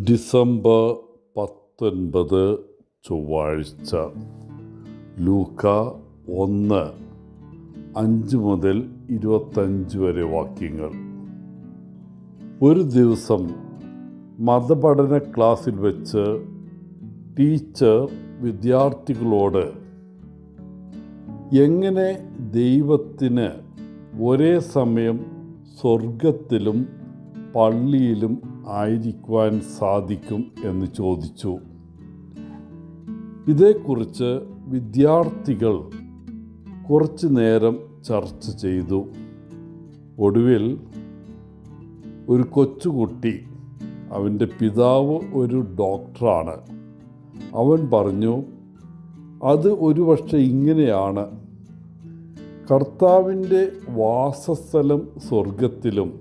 December 19 ചൊവ്വാഴ്ച. ലൂക്ക 1:5 മുതൽ 25 വരെ വാക്യങ്ങൾ. ഒരു ദിവസം മതപഠന ക്ലാസ്സിൽ വെച്ച് ടീച്ചർ വിദ്യാർത്ഥികളോട് എങ്ങനെ ദൈവത്തിന് ഒരേ സമയം സ്വർഗത്തിലും പള്ളിയിലും ആയിരിക്കുവാൻ സാധിക്കും എന്ന് ചോദിച്ചു. ഇതേക്കുറിച്ച് വിദ്യാർത്ഥികൾ കുറച്ചു നേരം ചർച്ച ചെയ്തു. ഒടുവിൽ ഒരു കൊച്ചുകുട്ടി, അവൻ്റെ പിതാവ് ഒരു ഡോക്ടറാണ്, അവൻ പറഞ്ഞു, അത് ഒരുപക്ഷെ ഇങ്ങനെയാണ്: കർത്താവിൻ്റെ വാസസ്ഥലം സ്വർഗത്തിലും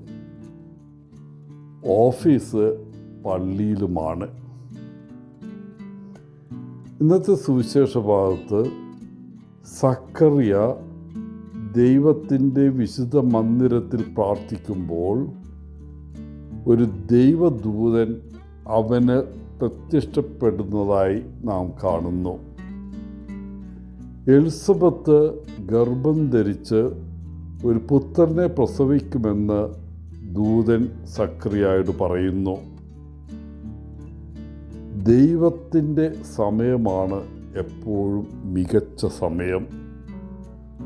ഓഫീസ് പള്ളിയിലുമാണ്. ഇന്നത്തെ സുവിശേഷ ഭാഗത്ത് സക്കറിയ ദൈവത്തിൻ്റെ വിശുദ്ധ മന്ദിരത്തിൽ പ്രാർത്ഥിക്കുമ്പോൾ ഒരു ദൈവദൂതൻ അവന് പ്രത്യക്ഷപ്പെടുന്നതായി നാം കാണുന്നു. എലിസബത്ത് ഗർഭം ധരിച്ച് ഒരു പുത്രനെ പ്രസവിക്കുമെന്ന് ദൂതൻ സക്കറിയായോട് പറയുന്നു. ദൈവത്തിൻ്റെ സമയമാണ് എപ്പോഴും മികച്ച സമയം.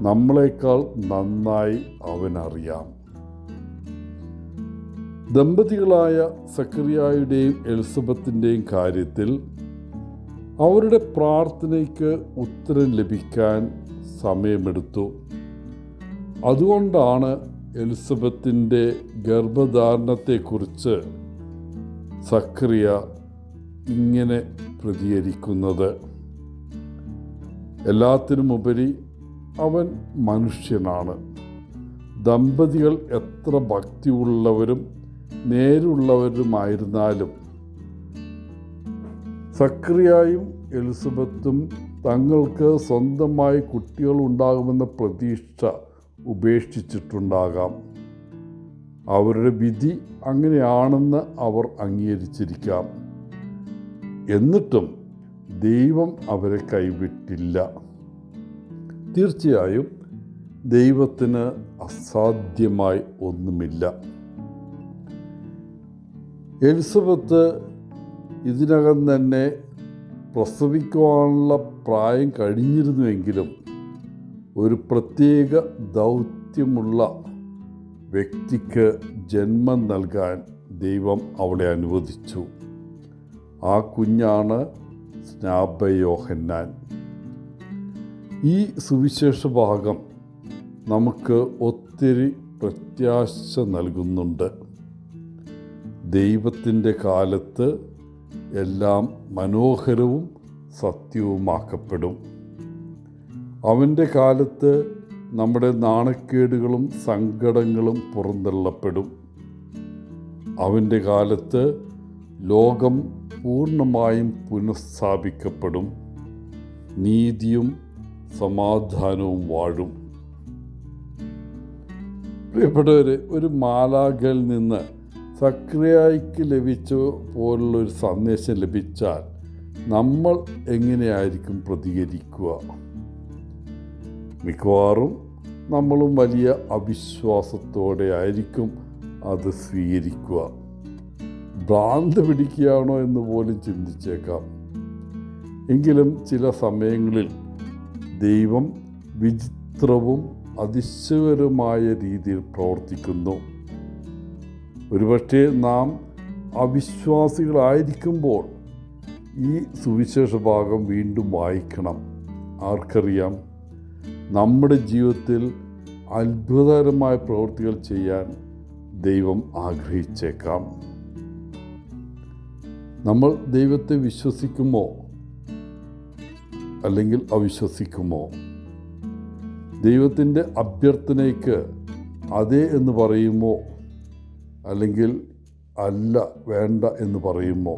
നമ്മളെക്കാൾ നന്നായി അവനറിയാം. ദമ്പതികളായ സക്കറിയായുടെയും എലിസബത്തിൻ്റെയും കാര്യത്തിൽ അവരുടെ പ്രാർത്ഥനയ്ക്ക് ഉത്തരം ലഭിക്കാൻ സമയമെടുത്തു. അതുകൊണ്ടാണ് എലിസബത്തിൻ്റെ ഗർഭധാരണത്തെക്കുറിച്ച് സക്കറിയ ഇങ്ങനെ പ്രതികരിക്കുന്നത്. എല്ലാത്തിനുമുപരി അവൻ മനുഷ്യനാണ്. ദമ്പതികൾ എത്ര ഭക്തിയുള്ളവരും നേരുള്ളവരുമായിരുന്നാലും സക്കറിയായും എലിസബത്തും തങ്ങൾക്ക് സ്വന്തമായി കുട്ടികൾ ഉണ്ടാകുമെന്ന പ്രതീക്ഷ ഉപേക്ഷിച്ചിട്ടുണ്ടാകാം. അവരുടെ വിധി അങ്ങനെയാണെന്ന് അവർ അംഗീകരിച്ചിരിക്കാം. എന്നിട്ടും ദൈവം അവരെ കൈവിട്ടില്ല. തീർച്ചയായും ദൈവത്തിന് അസാധ്യമായി ഒന്നുമില്ല. എലിസബത്ത് ഇതിനകം തന്നെ പ്രസവിക്കുവാനുള്ള പ്രായം കഴിഞ്ഞിരുന്നുവെങ്കിലും ഒരു പ്രത്യേക ദൗത്യമുള്ള വ്യക്തിക്ക് ജന്മം നൽകാൻ ദൈവം അവളെ അനുവദിച്ചു. ആ കുഞ്ഞാണ് സ്നാപയോഹന്നാൻ. ഈ സുവിശേഷ ഭാഗം നമുക്ക് ഒത്തിരി പ്രത്യാശ നൽകുന്നുണ്ട്. ദൈവത്തിൻ്റെ കാലത്ത് എല്ലാം മനോഹരവും സത്യവുമാക്കപ്പെടും. അവൻ്റെ കാലത്ത് നമ്മുടെ നാണക്കേടുകളും സങ്കടങ്ങളും പുറന്തള്ളപ്പെടും. അവൻ്റെ കാലത്ത് ലോകം പൂർണ്ണമായും പുനഃസ്ഥാപിക്കപ്പെടും. നീതിയും സമാധാനവും വാഴും. പ്രിയപ്പെട്ടവരെ, ഒരു മാലാഖയിൽ നിന്ന് സക്കറിയായ്ക്ക് ലഭിച്ച പോലുള്ളൊരു സന്ദേശം ലഭിച്ചാൽ നമ്മൾ എങ്ങനെയായിരിക്കും പ്രതികരിക്കുക? മിക്കവാറും നമ്മളും വലിയ അവിശ്വാസത്തോടെ ആയിരിക്കും അത് സ്വീകരിക്കുക. ഭ്രാന്ത് പിടിക്കുകയാണോ എന്ന് പോലും ചിന്തിച്ചേക്കാം. എങ്കിലും ചില സമയങ്ങളിൽ ദൈവം വിചിത്രവും അതിശയകരമായ രീതിയിൽ പ്രവർത്തിക്കുന്നു. ഒരുപക്ഷെ നാം അവിശ്വാസികളായിരിക്കുമ്പോൾ ഈ സുവിശേഷ ഭാഗം വീണ്ടും വായിക്കണം. ആർക്കറിയാം, നമ്മുടെ ജീവിതത്തിൽ അത്ഭുതകരമായ പ്രവൃത്തികൾ ചെയ്യാൻ ദൈവം ആഗ്രഹിച്ചേക്കാം. നമ്മൾ ദൈവത്തെ വിശ്വസിക്കുമോ അല്ലെങ്കിൽ അവിശ്വസിക്കുമോ? ദൈവത്തിൻ്റെ അഭ്യർത്ഥനയ്ക്ക് അതെ എന്ന് പറയുമോ അല്ലെങ്കിൽ അല്ല, വേണ്ട എന്ന് പറയുമോ?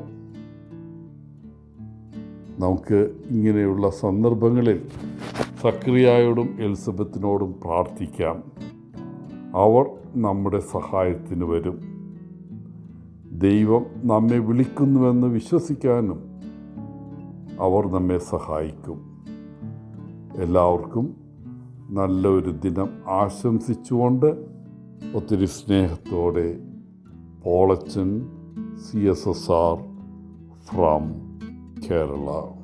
നമുക്ക് ഇങ്ങനെയുള്ള സന്ദർഭങ്ങളിൽ സക്കറിയായോടും എലിസബത്തിനോടും പ്രാർത്ഥിക്കാം. അവർ നമ്മുടെ സഹായത്തിന് വരും. ദൈവം നമ്മെ വിളിക്കുന്നുവെന്ന് വിശ്വസിക്കാനും അവർ നമ്മെ സഹായിക്കും. എല്ലാവർക്കും നല്ലൊരു ദിനം ആശംസിച്ചുകൊണ്ട് ഒത്തിരി സ്നേഹത്തോടെ പോളച്ചൻ CSSR ഫ്രം കേരള.